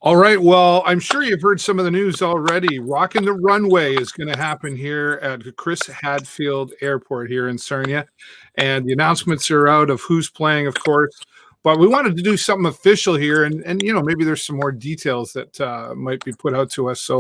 All right. Well, I'm sure you've heard some of the news already. Rocking the Runway is going to happen here at Chris Hadfield Airport here in Sarnia. And the announcements are out of who's playing, of course. But we wanted to do something official here. And maybe there's some more details that might be put out to us. So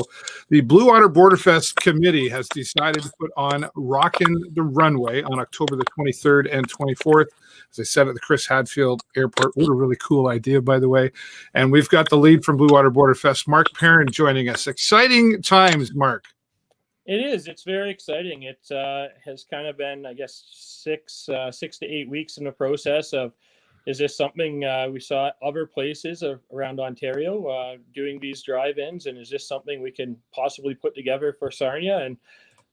the Bluewater BorderFest committee has decided to put on Rocking the Runway on October the 23rd and 24th. As I said, at the Chris Hadfield Airport. What a really cool idea, by the way. And we've got the lead from Bluewater BorderFest, Mark Perrin, joining us. Exciting times, Mark. It is. It's very exciting. It has kind of been, I guess, 6 to 8 weeks in the process of, is this something we saw other places around Ontario doing these drive-ins, and is this something we can possibly put together for Sarnia? And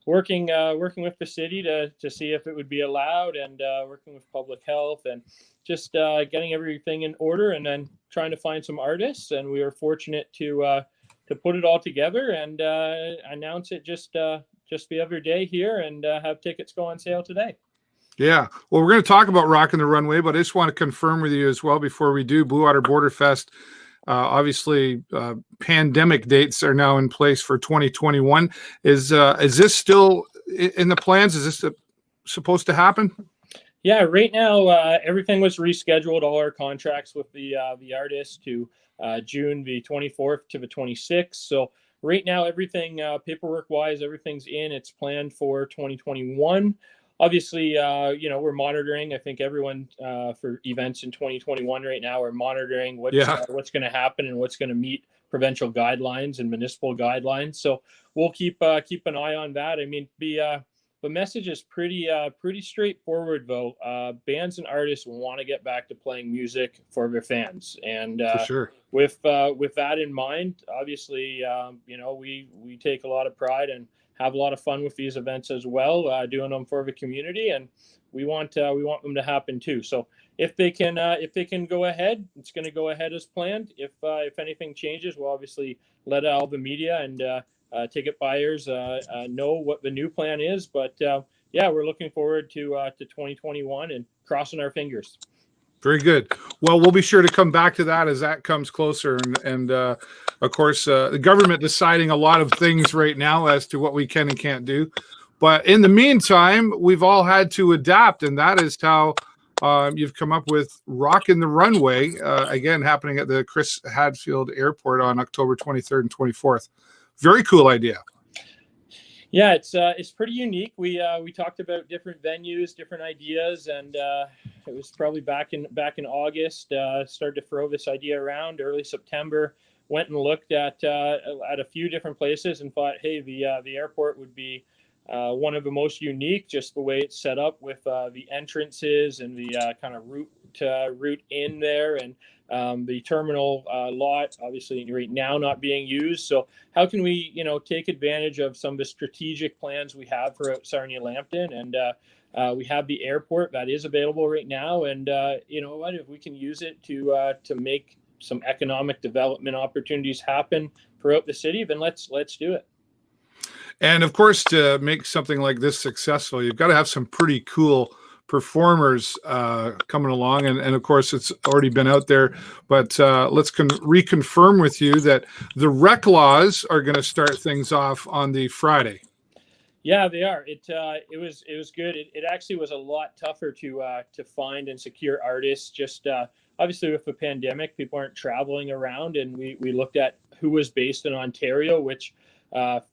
working with the city to see if it would be allowed, and working with public health, and just getting everything in order, and then trying to find some artists. And we were fortunate to put it all together and announce it just the other day here, and have tickets go on sale today. Yeah. Well, we're going to talk about Rocking the Runway, but I just want to confirm with you as well before we do. Bluewater BorderFest, obviously, pandemic dates are now in place for 2021. Is this still in the plans? Is this supposed to happen? Yeah, right now everything was rescheduled. All our contracts with the artists to June the 24th to the 26th. So right now everything paperwork wise, everything's in. It's planned for 2021. Obviously, we're monitoring. I think everyone for events in 2021 right now are monitoring what's going to happen and what's going to meet provincial guidelines and municipal guidelines. So we'll keep an eye on that. I mean, the message is pretty straightforward, though. Bands and artists want to get back to playing music for their fans, and for sure. With that in mind, obviously, we take a lot of pride and have a lot of fun with these events as well, doing them for the community, and we want them to happen too. So if they can go ahead, it's going to go ahead as planned. If anything changes, we'll obviously let all the media and ticket buyers know what the new plan is. But we're looking forward to 2021 and crossing our fingers. Very good. Well, we'll be sure to come back to that as that comes closer. And of course, the government deciding a lot of things right now as to what we can and can't do. But in the meantime, we've all had to adapt, and that is how you've come up with Rocking the Runway, again, happening at the Chris Hadfield Airport on October 23rd and 24th. Very cool idea. Yeah, it's pretty unique. We talked about different venues, different ideas, and it was probably back in August. Started to throw this idea around early September. Went and looked at a few different places and thought, hey, the airport would be one of the most unique, just the way it's set up with the entrances and the kind of route in there, and the terminal lot obviously right now not being used. So how can we take advantage of some of the strategic plans we have throughout Sarnia Lambton? And we have the airport that is available right now, and if we can use it to make some economic development opportunities happen throughout the city, then let's do it. And of course, to make something like this successful, you've got to have some pretty cool performers coming along. And of course, it's already been out there. But let's reconfirm with you that the Reklaws are going to start things off on the Friday. Yeah, they are. It was good. It actually was a lot tougher to find and secure artists. Just obviously with the pandemic, people aren't traveling around, and we looked at who was based in Ontario, which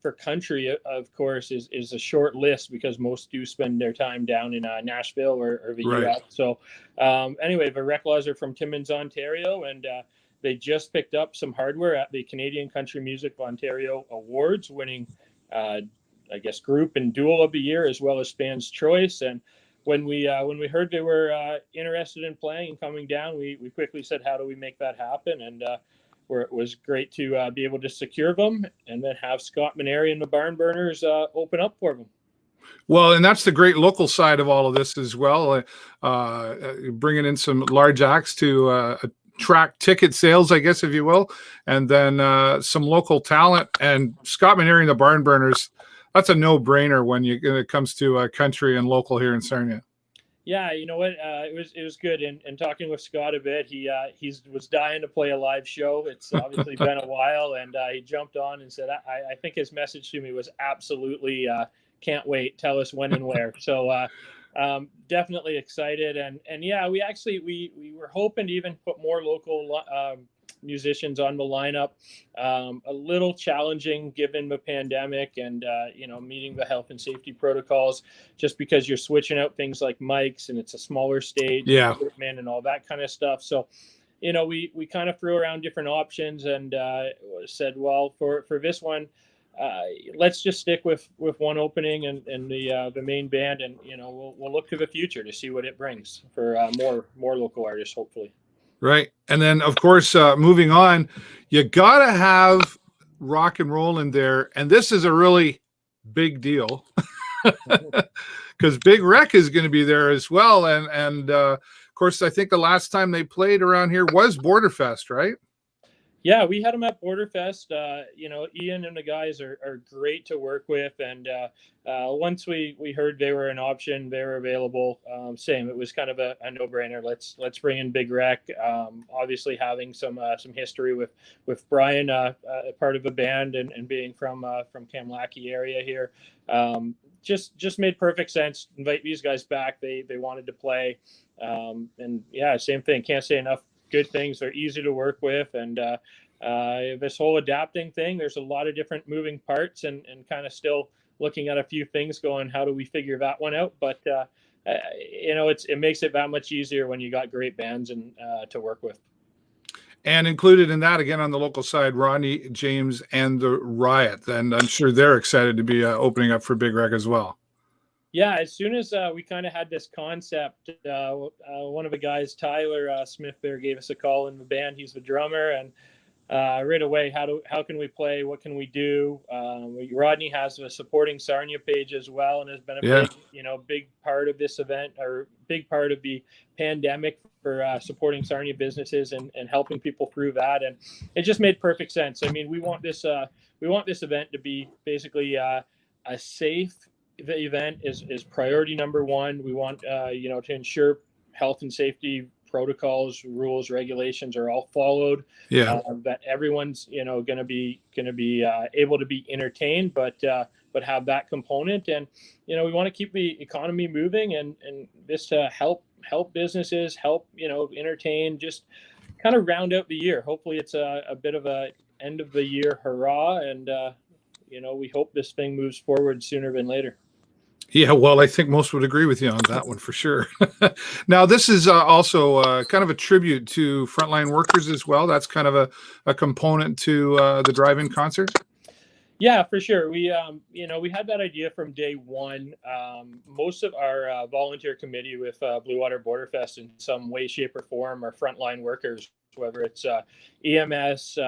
for country, of course, is a short list because most do spend their time down in Nashville or the Right. US. So anyway, the Reklaws are from Timmins, Ontario, and they just picked up some hardware at the Canadian Country Music Ontario Awards, winning I guess group and dual of the year as well as Fans Choice. And when we heard they were interested in playing and coming down, we quickly said, how do we make that happen? And it was great to be able to secure them and then have Scott Manery and the Barnburners open up for them. Well, and that's the great local side of all of this as well. Bringing in some large acts to attract ticket sales, I guess, if you will, and then some local talent. And Scott Manery and the Barnburners, that's a no-brainer when it comes to country and local here in Sarnia. Yeah, you know what? It was good. And talking with Scott a bit, he was dying to play a live show. It's obviously been a while, and he jumped on and said, I think his message to me was absolutely can't wait. Tell us when and where. So definitely excited. And yeah, we were hoping to even put more local musicians on the lineup. A little challenging given the pandemic and meeting the health and safety protocols, just because you're switching out things like mics and it's a smaller stage, Yeah. equipment and all that kind of stuff. So we kind of threw around different options and said, well, for this one, let's just stick with one opening and the main band, and we'll look to the future to see what it brings for more local artists, hopefully. Right. And then, of course, moving on, you got to have rock and roll in there. And this is a really big deal because Big Rec is going to be there as well. And of course, I think the last time they played around here was BorderFest, right? Yeah, we had them at BorderFest. Ian and the guys are great to work with, and once we heard they were an option, they were available. Same, it was kind of a no-brainer. Let's bring in Big Rec. Obviously, having some history with Brian, part of the band, and being from Kamlaki area here, just made perfect sense. Invite these guys back. They wanted to play, and yeah, same thing. Can't say enough good things. They're easy to work with, and this whole adapting thing, there's a lot of different moving parts, and kind of still looking at a few things going, how do we figure that one out? But it makes it that much easier when you got great bands and to work with. And included in that, again, on the local side, Rodney, James, and the Riot. And I'm sure they're excited to be opening up for Big Rec as well. Yeah, as soon as we kind of had this concept, one of the guys, Tyler Smith, there gave us a call in the band. He's the drummer, and right away, how can we play? What can we do? Rodney has a supporting Sarnia page as well, and has been a big part of this event, or big part of the pandemic for supporting Sarnia businesses and helping people through that. And it just made perfect sense. I mean, we want this event to be basically a safe. The event is priority number one. We want to ensure health and safety protocols, rules, regulations are all followed. Yeah. That everyone's going to be able to be entertained, but have that component. And we want to keep the economy moving, and this to help businesses, help entertain, just kind of round out the year. Hopefully, it's a bit of a end of the year hurrah, and we hope this thing moves forward sooner than later. Yeah, well, I think most would agree with you on that one for sure. Now, this is also kind of a tribute to frontline workers as well. That's kind of a component to the drive-in concert. Yeah, for sure. We had that idea from day one. Most of our volunteer committee with Bluewater BorderFest in some way, shape, or form are frontline workers, whether it's EMS,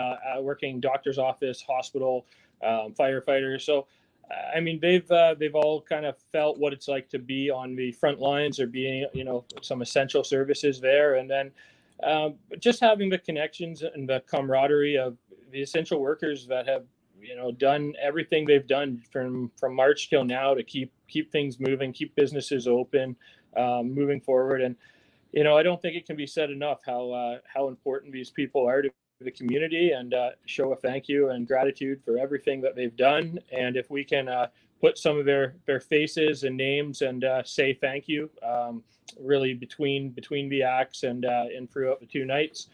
working doctor's office, hospital, firefighters. So I mean, they've all kind of felt what it's like to be on the front lines, or being, some essential services there. And then just having the connections and the camaraderie of the essential workers that have, done everything they've done from March till now to keep things moving, keep businesses open, moving forward. And, I don't think it can be said enough how important these people are to the community, and show a thank you and gratitude for everything that they've done. And if we can put some of their faces and names and say thank you, really between the acts and throughout the two nights,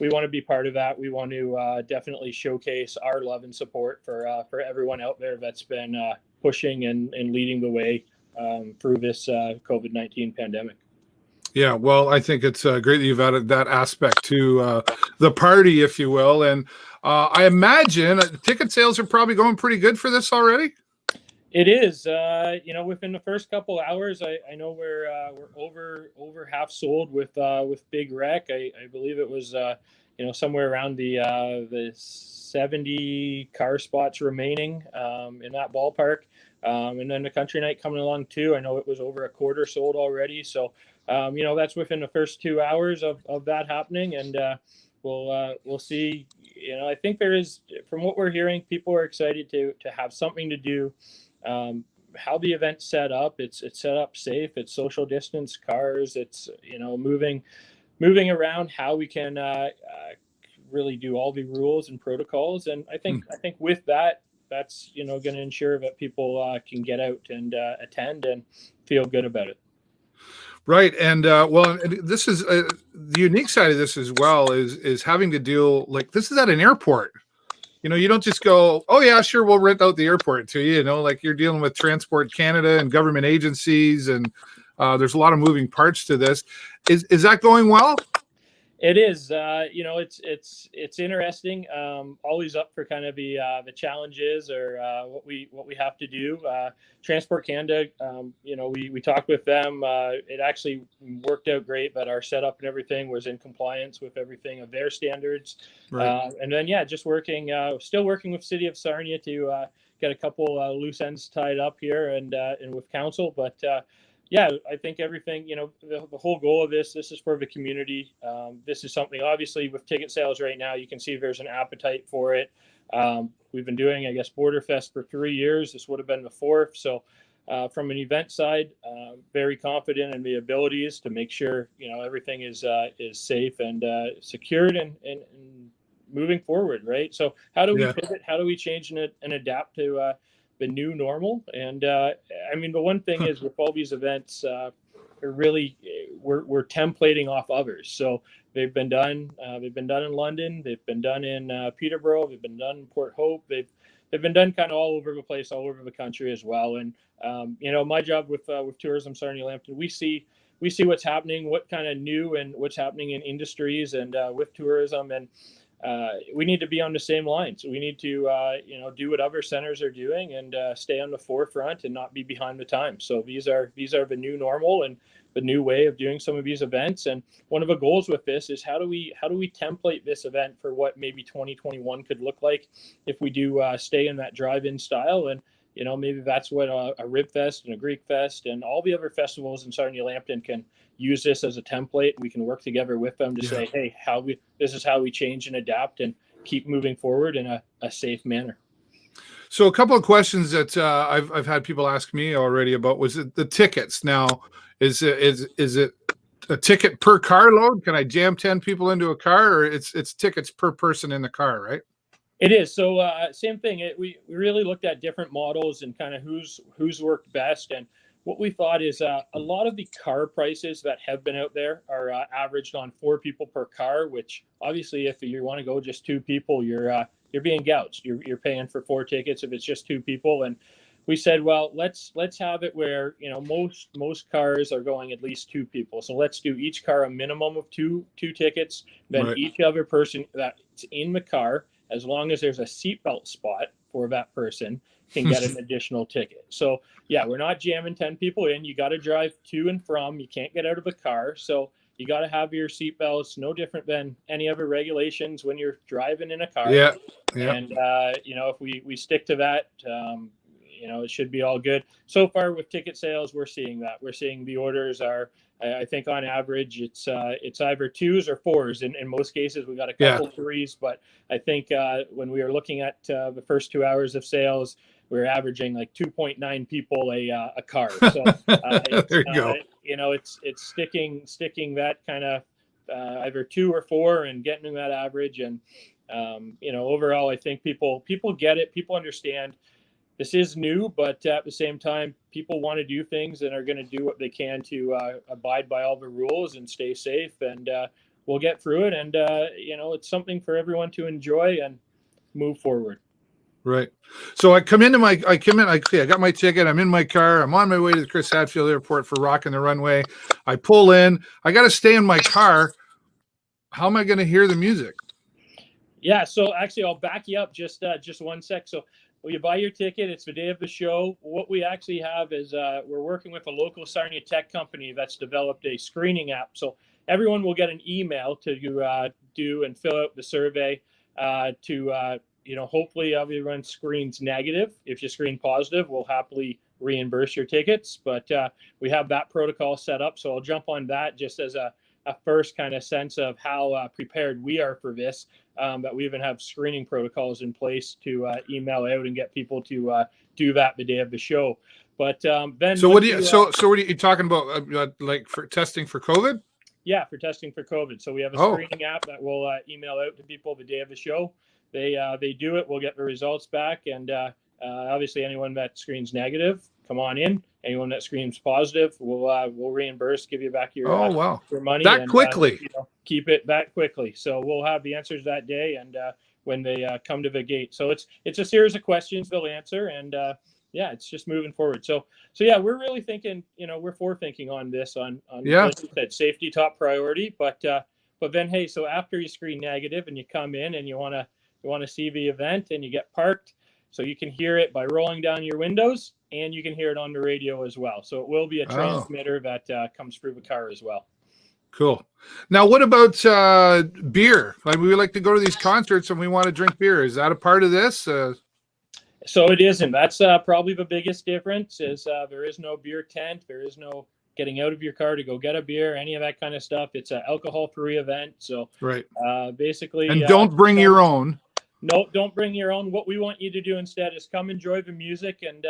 we want to be part of that. We want to definitely showcase our love and support for everyone out there that's been pushing and leading the way through this COVID-19 pandemic. Yeah, well, I think it's great that you've added that aspect to the party, if you will. And I imagine ticket sales are probably going pretty good for this already. It is, within the first couple hours, I know we're over half sold with Big Rec. I believe it was somewhere around the 70 car spots remaining in that ballpark. And then the country night coming along too. I know it was over a quarter sold already. So, that's within the first 2 hours of that happening. And we'll see. I think there is, from what we're hearing, people are excited to have something to do how the event's set up. It's set up safe. It's social distance cars. It's moving around how we can really do all the rules and protocols. And I think with that, that's going to ensure that people can get out and attend and feel good about it. Right. And well, this is the unique side of this as well is having to deal, like, this is at an airport. You don't just go, oh yeah, sure, we'll rent out the airport to you. Like, you're dealing with Transport Canada and government agencies, and there's a lot of moving parts to this. Is that going well? It is. It's interesting. Always up for kind of the challenges or what we have to do. Transport Canada, we talked with them. It actually worked out great, but our setup and everything was in compliance with everything of their standards. Right. And then still working with City of Sarnia to get a couple loose ends tied up here and with council, but. I think everything, the whole goal of this is for the community. This is something, obviously, with ticket sales right now, you can see there's an appetite for it. We've been doing, I guess, BorderFest for 3 years. This would have been the fourth. So from an event side, very confident in the abilities to make sure, everything is safe and secured and moving forward, right? So how do we pivot? How do we change and adapt to the new normal? And the one thing is, with all these events, we're templating off others. So they've been done in London, they've been done in Peterborough, they've been done in Port Hope, they've been done kind of all over the place, all over the country as well. And my job with Tourism Sarnia Lambton, we see what's happening, what kind of new and what's happening in industries and with tourism, and we need to be on the same line. So we need to, do what other centers are doing and stay on the forefront and not be behind the times. So these are the new normal and the new way of doing some of these events. And one of the goals with this is how do we template this event for what maybe 2021 could look like if we do stay in that drive-in style. And maybe that's what a Rib Fest and a Greek Fest and all the other festivals in Sarnia Lambton can use this as a template. We can work together with them to say, hey, this is how we change and adapt and keep moving forward in a safe manner. So a couple of questions that I've had people ask me already about was the tickets. Now, is it a ticket per carload? Can I jam 10 people into a car, or it's tickets per person in the car, right? It is. So same thing. We really looked at different models and kind of who's worked best. And what we thought is a lot of the car prices that have been out there are averaged on 4 people per car, which obviously if you want to go just 2 people, you're being gouged. You're paying for 4 tickets if it's just 2 people. And we said, well, let's have it where, most cars are going at least 2 people. So let's do each car a minimum of two tickets. Then right. Each other person that's in the car, as long as there's a seatbelt spot for that person, can get an additional ticket. So yeah, we're not jamming 10 people in. You got to drive to and from. You can't get out of the car. So you got to have your seatbelts, no different than any other regulations when you're driving in a car. Yeah. And, if we stick to that, it should be all good. So far with ticket sales, we're seeing that. We're seeing the orders are, I think on average, it's either 2s or 4s. In most cases, we got a couple 3s, but I think when we were looking at the first 2 hours of sales, we were averaging like 2.9 people a car. So there you go. It's sticking that kind of either 2 or 4 and getting that average. And overall, I think people get it. People understand. This is new, but at the same time, people want to do things and are going to do what they can to abide by all the rules and stay safe. And we'll get through it. And, it's something for everyone to enjoy and move forward. Right. So I got my ticket. I'm in my car. I'm on my way to the Chris Hadfield Airport for Rockiing the Runway. I pull in. I got to stay in my car. How am I going to hear the music? Yeah. So actually, I'll back you up just one sec. So you buy your ticket. It's the day of the show. What we actually have is we're working with a local Sarnia tech company that's developed a screening app. So everyone will get an email to do and fill out the survey to hopefully everyone screens negative. If you screen positive, we'll happily reimburse your tickets. But we have that protocol set up. So I'll jump on that just as a first kind of sense of how prepared we are for this, that we even have screening protocols in place to email out and get people to do that the day of the show. But then, so what do you? So what are you talking about? Like for testing for COVID? Yeah, for testing for COVID. So we have a screening app that we'll email out to people the day of the show. They do it. We'll get the results back, and obviously anyone that screens negative, come on in. Anyone that screens positive, we'll reimburse, give you back your your money that quickly. Keep it back quickly. So we'll have the answers that day, and when they come to the gate. So it's a series of questions they'll answer, and yeah, it's just moving forward. So yeah, we're really thinking, we're forward-thinking on this, on like you said, safety top priority. But then, hey, so after you screen negative and you come in and you want to see the event and you get parked, so you can hear it by rolling down your windows, and you can hear it on the radio as well. So it will be a transmitter that comes through the car as well. Cool. Now, what about beer? Like, we like to go to these concerts and we want to drink beer. Is that a part of this? So it isn't. That's probably the biggest difference is there is no beer tent. There is no getting out of your car to go get a beer, any of that kind of stuff. It's an alcohol-free event. So basically. And don't bring your own. No, don't bring your own. What we want you to do instead is come enjoy the music, and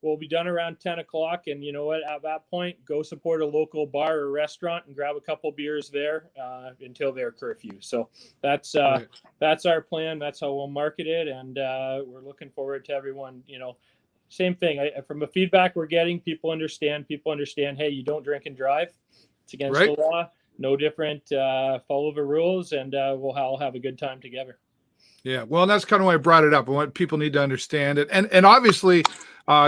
we'll be done around 10 o'clock. And you know what? At that point, go support a local bar or restaurant and grab a couple beers there until their curfew. So that's our plan. That's how we'll market it, and we're looking forward to everyone. Same thing. From the feedback we're getting, people understand. Hey, you don't drink and drive. It's against the law. No different. Follow the rules, and we'll all have a good time together. Yeah, well, that's kind of why I brought it up. I want people need to understand it, and obviously,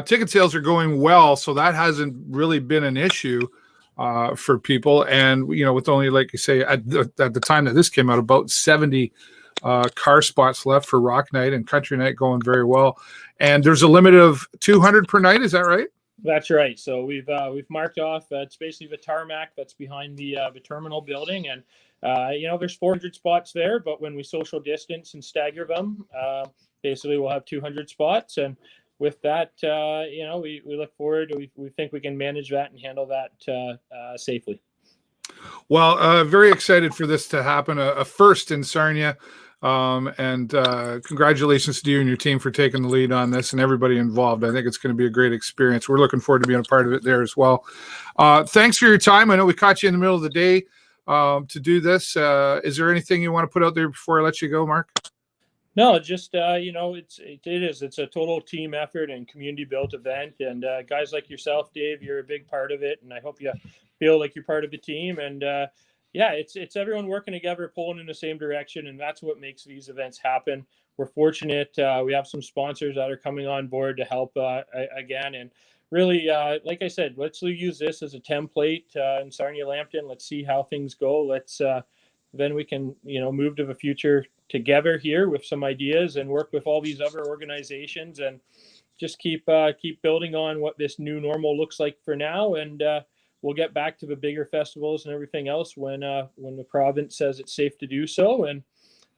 ticket sales are going well, so that hasn't really been an issue for people. And with only, like you say, at the time that this came out, about 70 car spots left for Rock Night and Country Night going very well. And there's a limit of 200 per night. Is that right? That's right. So we've marked off. It's basically the tarmac that's behind the terminal building, and there's 400 spots there, but when we social distance and stagger them, basically we'll have 200 spots. And with that, we look forward. We think we can manage that and handle that safely. Well, very excited for this to happen. A first in Sarnia. And congratulations to you and your team for taking the lead on this and everybody involved. I think it's going to be a great experience. We're looking forward to being a part of it there as well. Thanks for your time. I know we caught you in the middle of the day to do this. Is there anything you want to put out there before I let you go, Mark? No, just it's a total team effort and community built event, and guys like yourself, Dave, you're a big part of it, and I hope you feel like you're part of the team. And it's everyone working together, pulling in the same direction, and that's what makes these events happen. We're fortunate. We have some sponsors that are coming on board to help again, and really, like I said, let's use this as a template in Sarnia Lambton. Let's see how things go. Let's then we can move to the future together here with some ideas and work with all these other organizations and just keep building on what this new normal looks like for now. And we'll get back to the bigger festivals and everything else when the province says it's safe to do so. And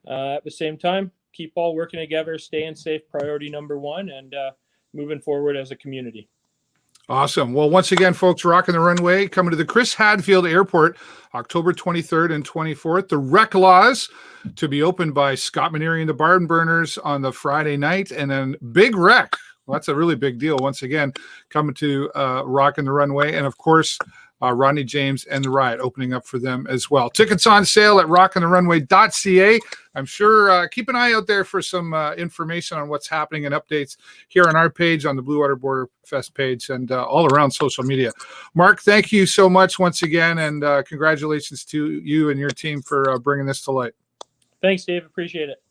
at the same time, keep all working together, staying safe, priority number one, and moving forward as a community. Awesome. Well, once again, folks, Rocking the Runway coming to the Chris Hadfield Airport, October 23rd and 24th. The Reklaws to be opened by Scott Manery and the Barnburners on the Friday night. And then Big Wreck. Well, that's a really big deal. Once again, coming to Rocking the Runway. And, of course, Rodney James and the Riot opening up for them as well. Tickets on sale at rockingtherunway.ca. I'm sure keep an eye out there for some information on what's happening and updates here on our page, on the Bluewater BorderFest page, and all around social media. Mark, thank you so much once again, and congratulations to you and your team for bringing this to light. Thanks, Dave. Appreciate it.